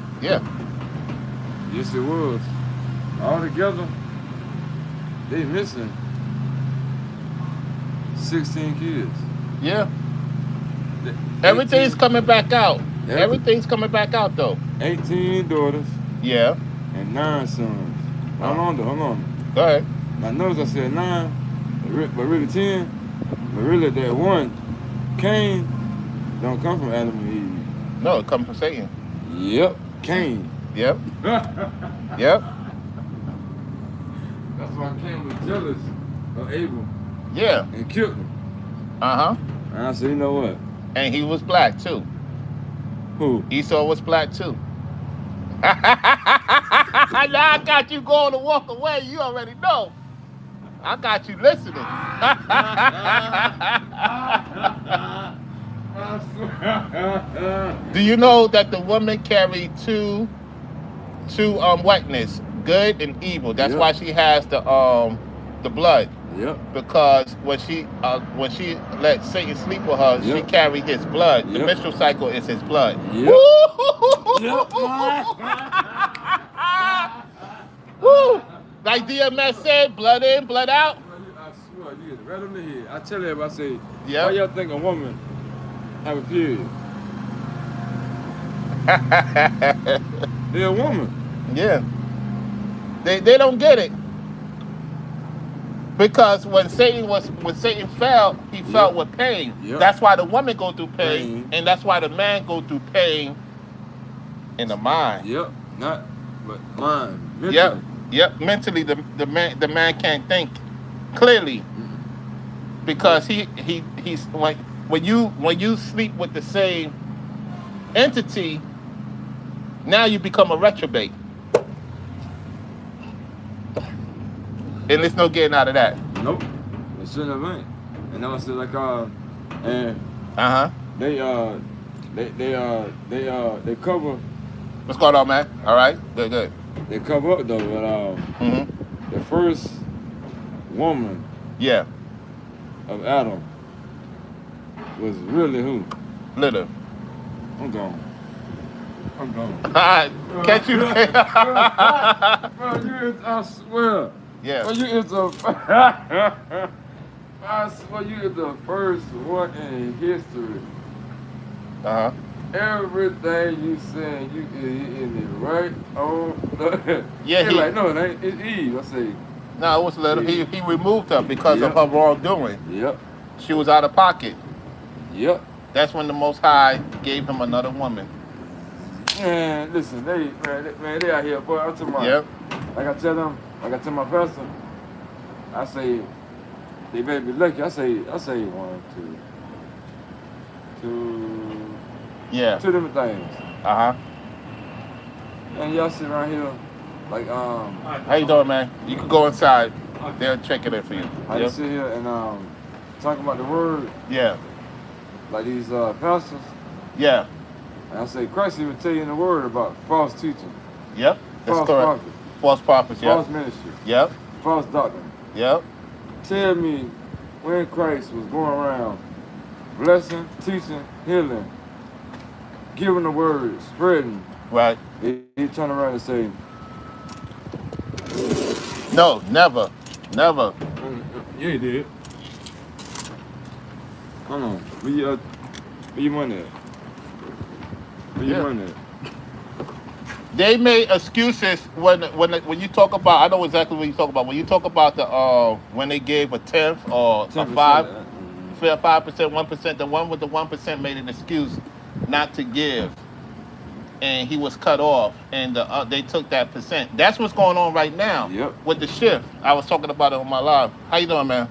Yes, it was. All together, they missing 16 kids. Yeah. Everything's coming back out. Everything's coming back out though. 18 daughters Yeah. and 9 sons. Hold on. Go ahead. I notice I said 9, but really 10. But really that one, Cain, don't come from Adam and Eve. No, it comes from Satan. Yep, Cain. Yep. That's Yep. why Cain was jealous of Abel Yeah. and killed him. And And I said, you know what? And he was black too. Who? Esau was black too. Now I got you going to walk away. You already know. I got you listening. Do you know that the woman carried two wetness, good and evil? That's Yep. why she has the blood. Yep. Because when she let Satan sleep with her, she Yep. carried his blood. The Yep. menstrual cycle is his blood. Yep. Woo! Woo! Like DMS said, blood in, blood out. I swear, you get it right on the head. I tell everybody, I say, Yeah. why y'all think a woman have a period? They're a woman. Yeah. They don't get it. Because when Satan fell, he felt with pain. Yep. That's why the woman go through pain, Pain. and that's why the man go through pain in the mind. Yep. Not, but mind. Mentally. Yep. Mentally, the man can't think clearly because he's when you sleep with the same entity, now you become a reprobate. And there's no getting out of that. Nope. It shouldn't have been. And I said like and they cover. What's going on, man? All right, good. They cover up though, but the first woman Yeah, of Adam was really who? Lilith. I'm gone. All right, catch you. Bro, you is, I swear. Yeah. Bro, you is the I swear you is the first one in history. Everything you saying, you in it right on the. Yeah, He like, no, it ain't. It's Eve. I say, No, it was Lilith. He removed her because of her wrongdoing. yep, She was out of pocket. yep. That's when the Most High gave him another woman. Man, listen, they out here, boy. I'm talking about. Yep. like I tell them, like I tell my pastor, I say they better be lucky. I say 1, 2, Yeah. 2 different things. And y'all sit around here, like How you doing, man? You can go inside. They'll check it in for you. I Yep. just sit here and talk about the word, Yeah. like these pastors. Yeah. And I say Christ even tell you in the word about false teaching, Yep. That's false correct. prophet, False prophets. Yep. false ministry, Yep. false doctrine. Yep. Tell me when Christ was going around blessing, teaching, healing, giving the word, spreading, Right. he turn around and say, No, never. Never. yeah, he did. Hold on. Where you money at? Where you Yeah. money at? They made excuses when you talk about. I know exactly what you talk about. When you talk about the when they gave a tenth or a 10%. 5%, 1%. The one with the 1% made an excuse not to give, and he was cut off, and they took that percent. That's what's going on right now Yep. with the shift. I was talking about it on my live. How you doing, man?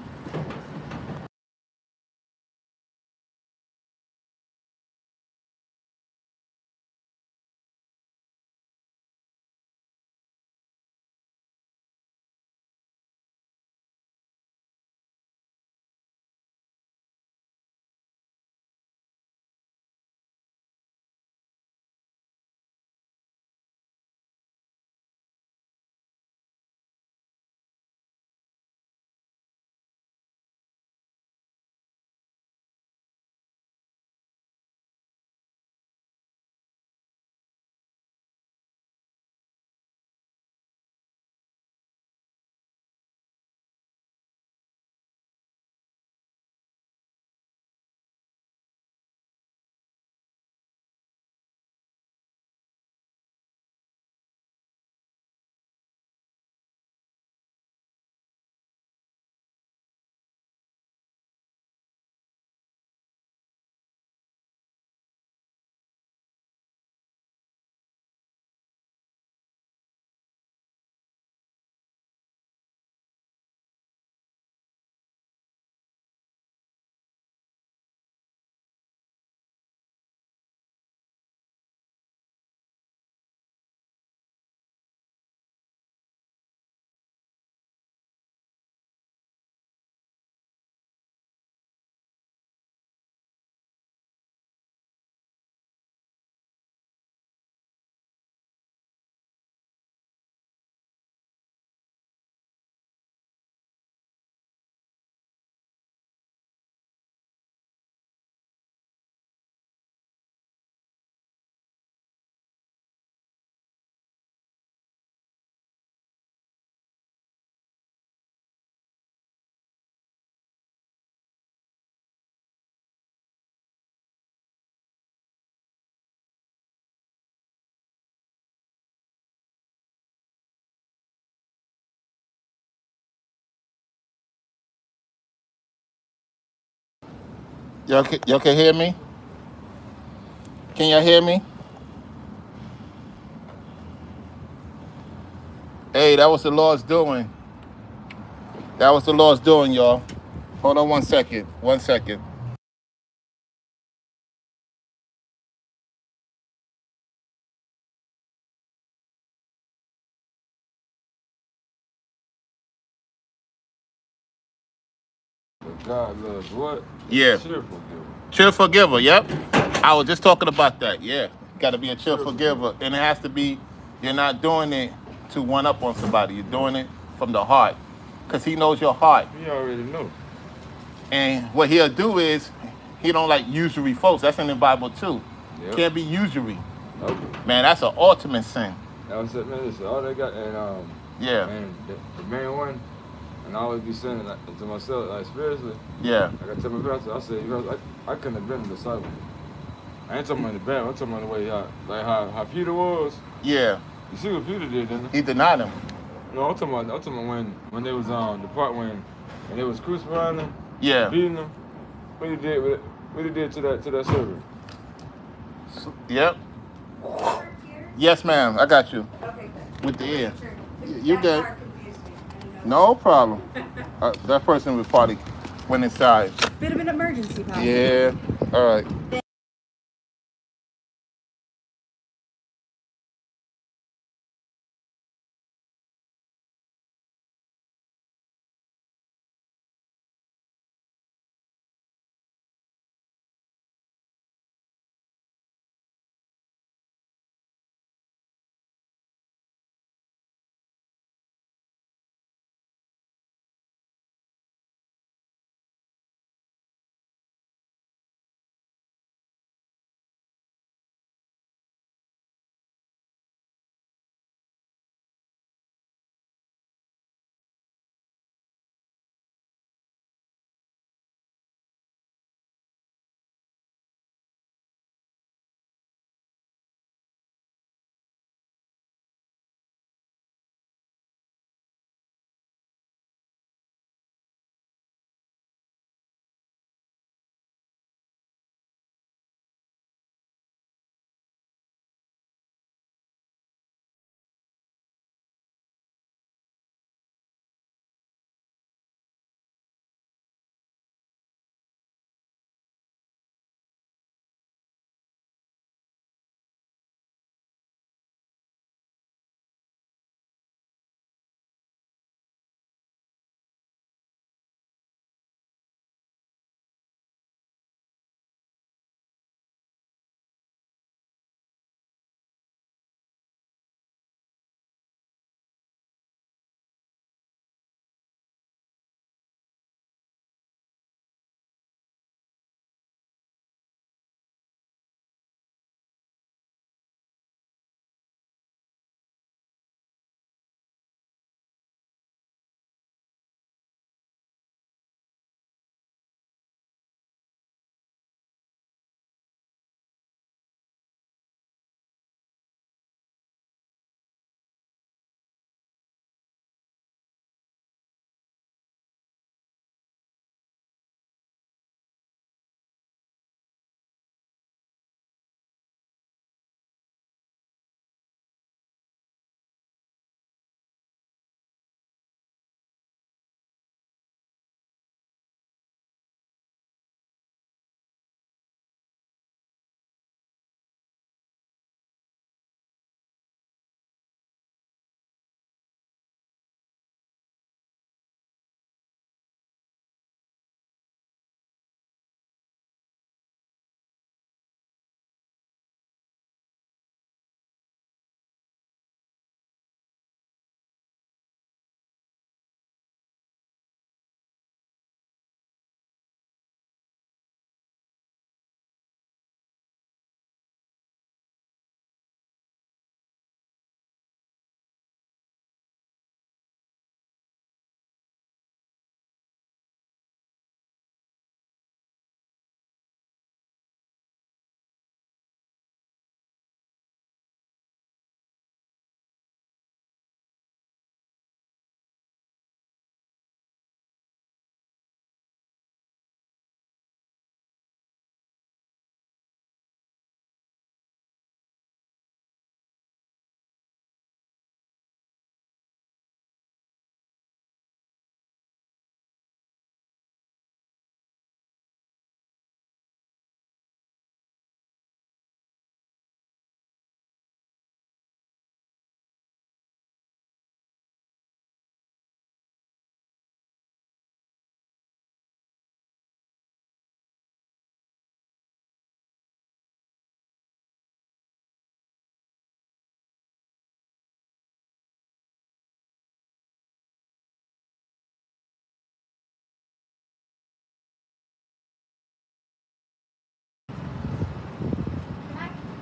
Y'all can hear me? Can y'all hear me? Hey, that was the Lord's doing. That was the Lord's doing, y'all. Hold on 1 second. 1 second. But God loves what? Yeah. Cheerful giver. Cheerful giver, yep. I was just talking about that, yeah. Got to be a cheerful Cheerful giver. And it has to be, you're not doing it to one up on somebody. You're doing it from the heart. Because he knows your heart. You already know. And what he'll do is, he don't like usury folks. That's in the Bible too. Yep. Can't be usury. Okay. Man, that's an ultimate sin. That was it, man. Listen, all they got, and Yeah, man, the main one, and I always be saying like, to myself, like spiritually, yeah, like I tell my pastor, I say, you know, I couldn't have been a disciple. I ain't talking about the bad, I'm talking about the way how Peter was. yeah. You see what Peter did, didn't you? He denied him. No, I'm talking about when they was the part when they was crucifying him, Yeah. beating him. What he did with it? What he did to that servant? Yep. Yes, ma'am. I got you. Okay, good. With the ear. You That good? part confused me. I didn't know. No problem. That person was probably went inside. Bit of an emergency, possibly. Yeah. All right.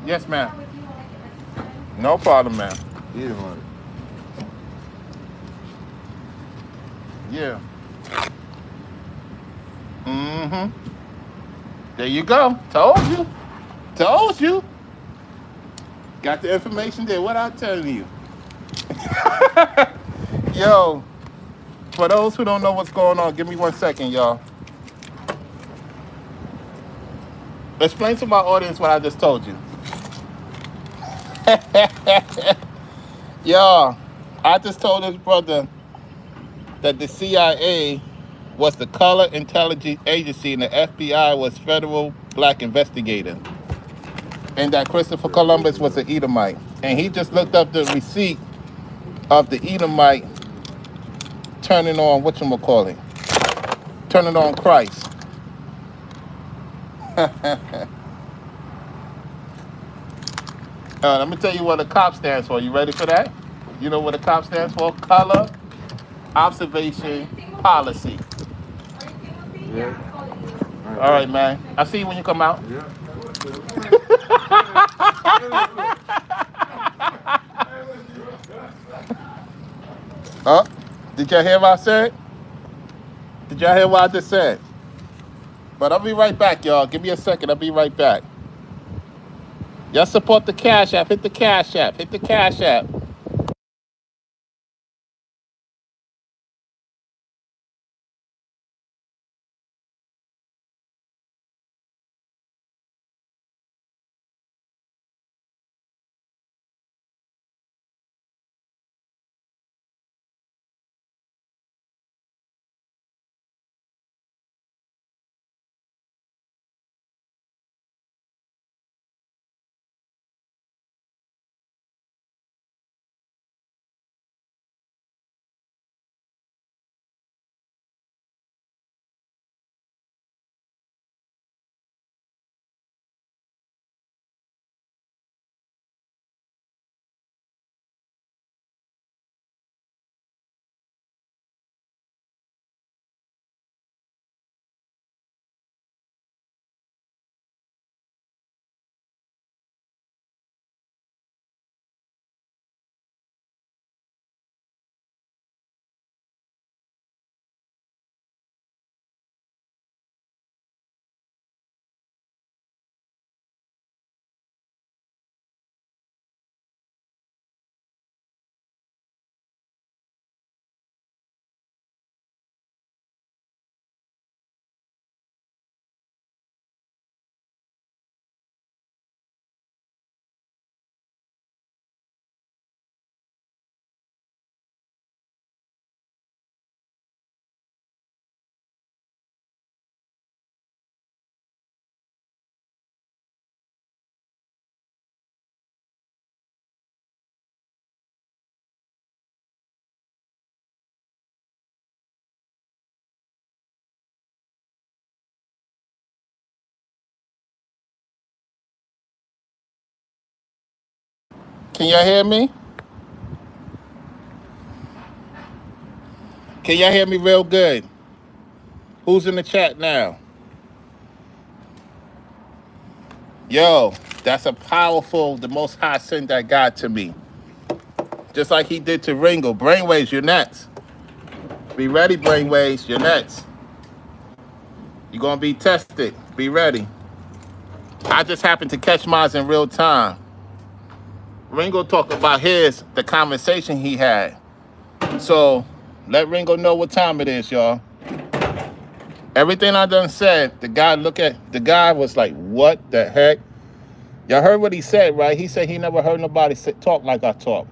Yes, ma'am. No problem, ma'am. Either one. Yeah. Mm-hmm. There you go. Told you. Told you. Got the information there. What I telling you? Yo, for those who don't know what's going on, give me 1 second, y'all. Explain to my audience what I just told you. Y'all, I just told this brother that the CIA was the color intelligence agency and the FBI was federal black investigator, and that Christopher Columbus was an Edomite. And he just looked up the receipt of the Edomite turning on whatchamacallit, turning on Christ. Let me tell you what the COP stands for. You ready for that? You know what the COP stands for? Color Observation Policy. Yeah. All right, man. I'll see you when you come out. Yeah. Oh, did y'all hear what I said? Did y'all hear what I just said? But I'll be right back, y'all. Give me a second. I'll be right back. Y'all support the Cash App. Hit the Cash App. Hit the Cash App. Can y'all hear me? Can y'all hear me real good? Who's in the chat now? Yo, that's a powerful, the Most High sent that God to me. Just like he did to Ringo. Brainwaves, you're next. Be ready, Brainwaves, you're next. You're going to be tested. Be ready. I just happened to catch mine in real time. Ringo talked about the conversation he had. So let Ringo know what time it is, y'all. Everything I done said, the guy was like, what the heck? Y'all heard what he said, right? He said he never heard nobody talk like I talk.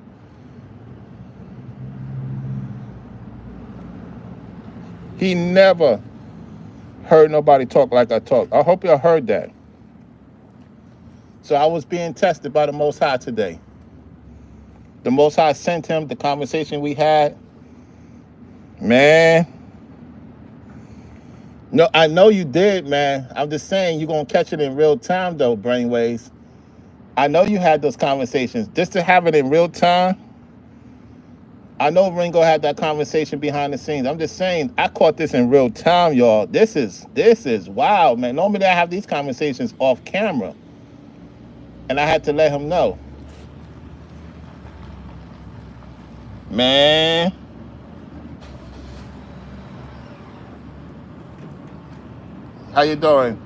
He never heard nobody talk like I talk. I hope y'all heard that. So I was being tested by the Most High today. The Most High sent him the conversation we had. Man. No, I know you did, man. I'm just saying you're going to catch it in real time, though, Brainwaves. I know you had those conversations. Just to have it in real time, I know Ringo had that conversation behind the scenes. I'm just saying, I caught this in real time, y'all. This is wild, man. Normally I have these conversations off camera. And I had to let him know. Man. How you doing?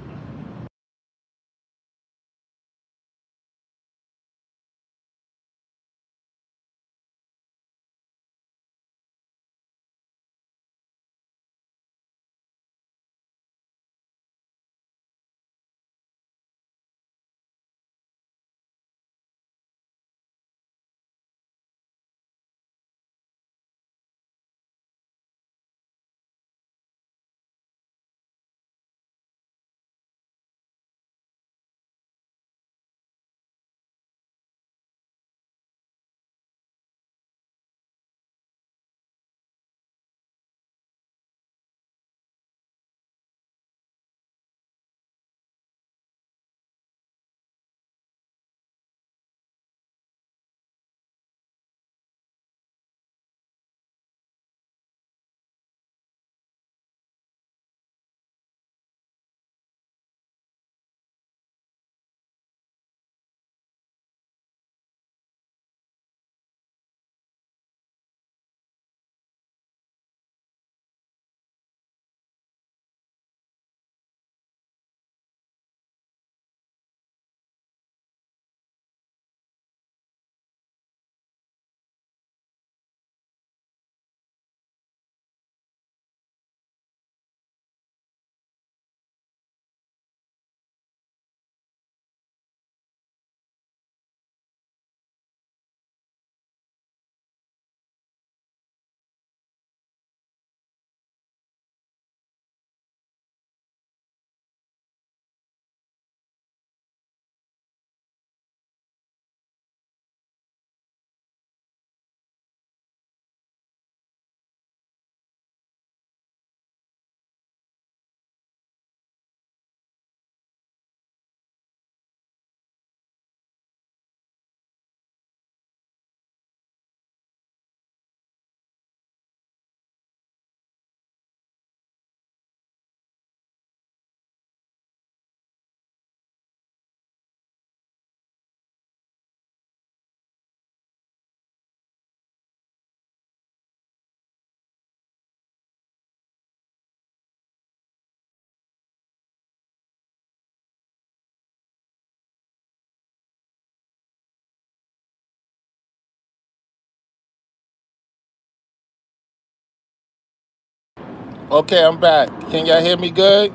Okay, I'm back. Can y'all hear me good?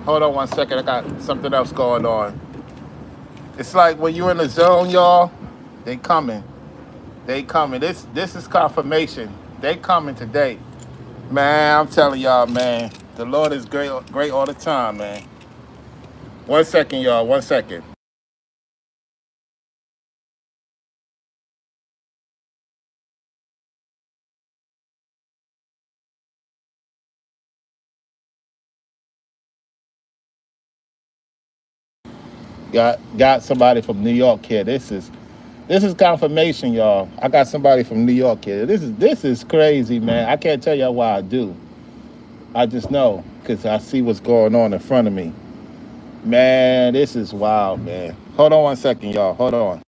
Hold on 1 second. I got something else going on. It's like when you're in the zone, y'all, they coming. They coming. This is confirmation. They coming today. Man, I'm telling y'all, man. The Lord is great all the time, man. 1 second, y'all. 1 second. Got somebody from New York here. This is confirmation, y'all. I got somebody from New York here. This is crazy, man. I can't tell y'all why I do. I just know because I see what's going on in front of me. Man, this is wild, man. Hold on 1 second, y'all. Hold on.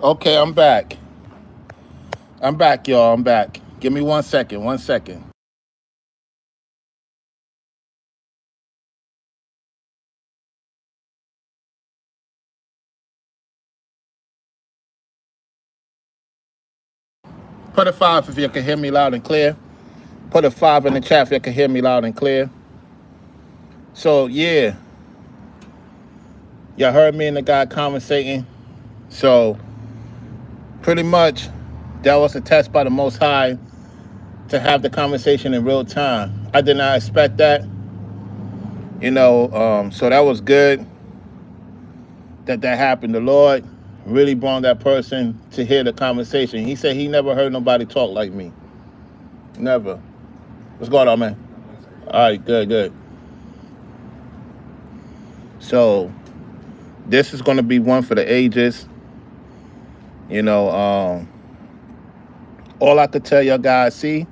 Okay, I'm back. I'm back, y'all. I'm back. Give me 1 second. 1 second. Put a 5 if you can hear me loud and clear. Put a 5 in the chat if you can hear me loud and clear. So, yeah, y'all heard me and the guy conversating. So, pretty much, that was a test by the Most High to have the conversation in real time. I did not expect that, so that was good that happened. The Lord really brought that person to hear the conversation. He said he never heard nobody talk like me. Never. What's going on, man? All right, good. So this is going to be one for the ages. All I could tell y'all guys, see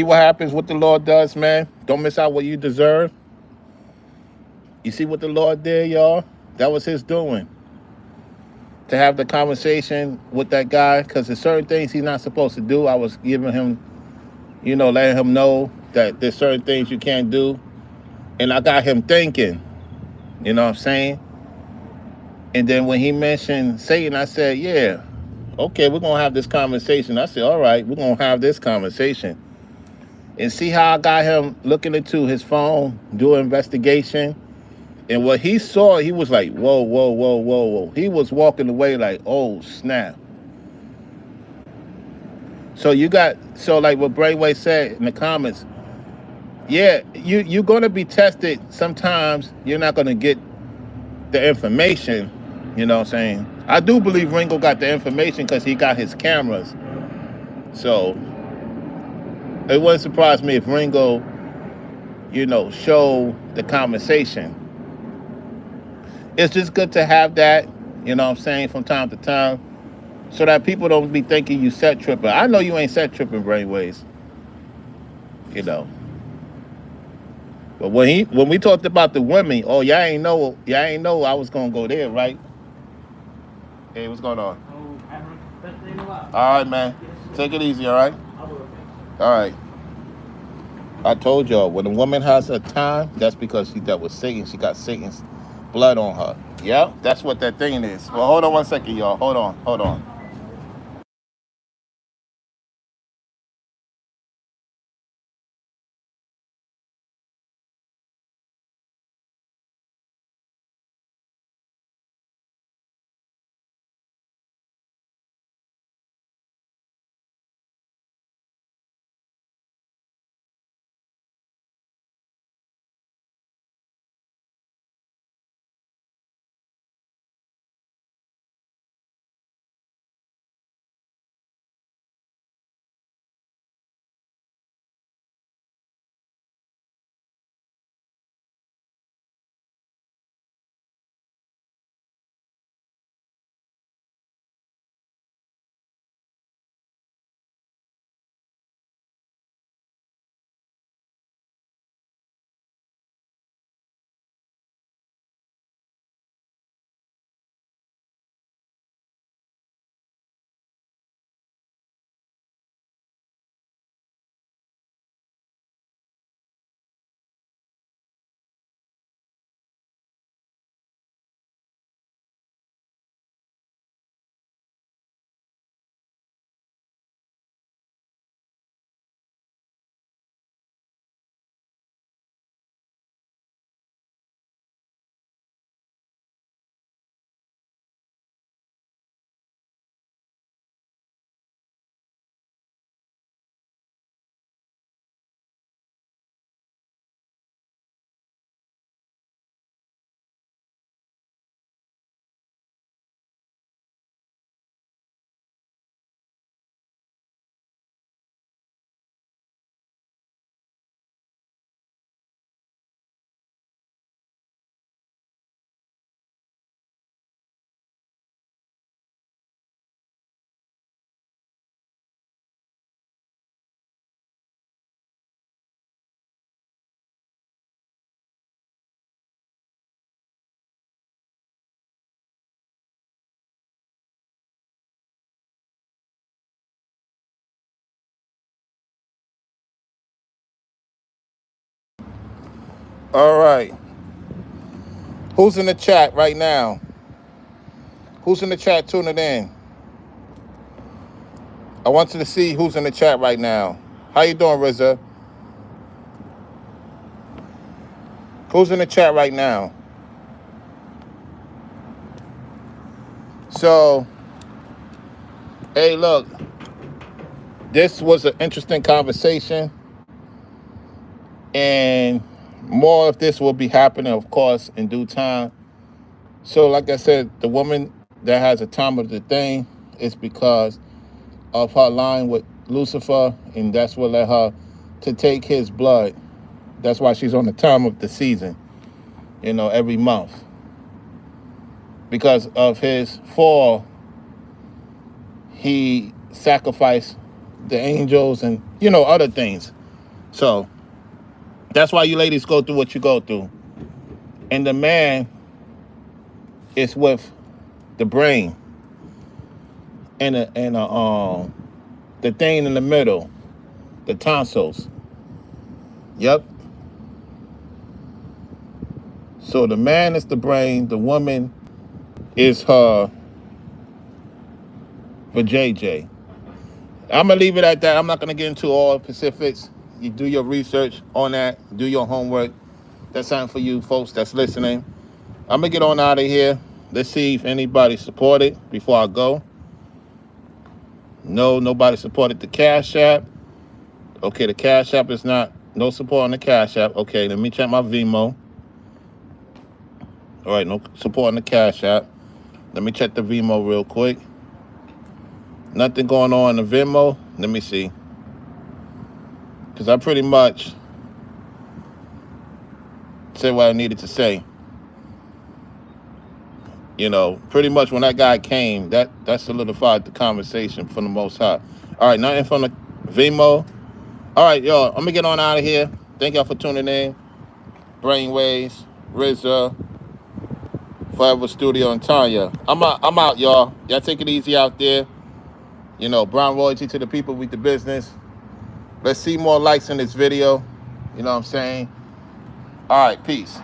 what happens, what the Lord does, man. Don't miss out what you deserve. You see what the Lord did, y'all? That was his doing. To have the conversation with that guy, because there's certain things he's not supposed to do. I was giving him, letting him know that there's certain things you can't do. And I got him thinking, you know what I'm saying? And then when he mentioned Satan, I said, yeah, okay, we're going to have this conversation. I said, all right, we're going to have this conversation. And see how I got him looking into his phone, doing investigation. And what he saw, he was like, whoa. He was walking away like, oh, snap. So like what Brayway said in the comments, Yeah, you're gonna be tested. Sometimes you're not gonna get the information. You know what I'm saying? I do believe Ringo got the information because he got his cameras. So it wouldn't surprise me if Ringo, show the conversation. It's just good to have that, what I'm saying, from time to time, so that people don't be thinking you set tripping. I know you ain't set tripping, brainwaves, you know. But when we talked about the women, oh y'all ain't know I was gonna go there, right? Hey, what's going on? All right, man. Take it easy, all right? All right. I told y'all, when a woman has a time, that's because she dealt with Satan. She got Satan's blood on her. Yeah, that's what that thing is. Well, hold on one second, y'all. Hold on. All right. Who's in the chat right now? Who's in the chat tuning in? I want you to see who's in the chat right now. How you doing, Rizza? Who's in the chat right now? So, hey, look, this was an interesting conversation, and more of this will be happening, of course, in due time. So, like I said, the woman that has a time of the thing is because of her line with Lucifer, and that's what led her to take his blood. That's why she's on the time of the season, every month. Because of his fall, he sacrificed the angels and, other things. So that's why you ladies go through what you go through. And the man is with the brain and the thing in the middle, the tonsils. Yep. So the man is the brain, the woman is her for JJ. I'm gonna leave it at that. I'm not gonna get into all specifics. You do your research on that, do your homework. That's something for you folks that's listening. I'm gonna get on out of here. Let's see if anybody supported before I go. No, nobody supported the Cash App. Okay, the Cash App is not No support on the Cash App. Okay, let me check my Vimo. All right, no support on the Cash App. Let me check the Vimo real quick. Nothing going on in the Venmo. Let me see. Because I pretty much said what I needed to say. You know, pretty much when that guy came, that solidified the conversation for the most high. All right, nothing from the Vimo. All right, y'all, I'm going to get on out of here. Thank y'all for tuning in. Brainwaves, RZA, Forever Studio, and Tanya. I'm out, y'all. Y'all take it easy out there. You know, Brown Royalty to the people with the business. Let's see more likes in this video. You know what I'm saying? All right, peace.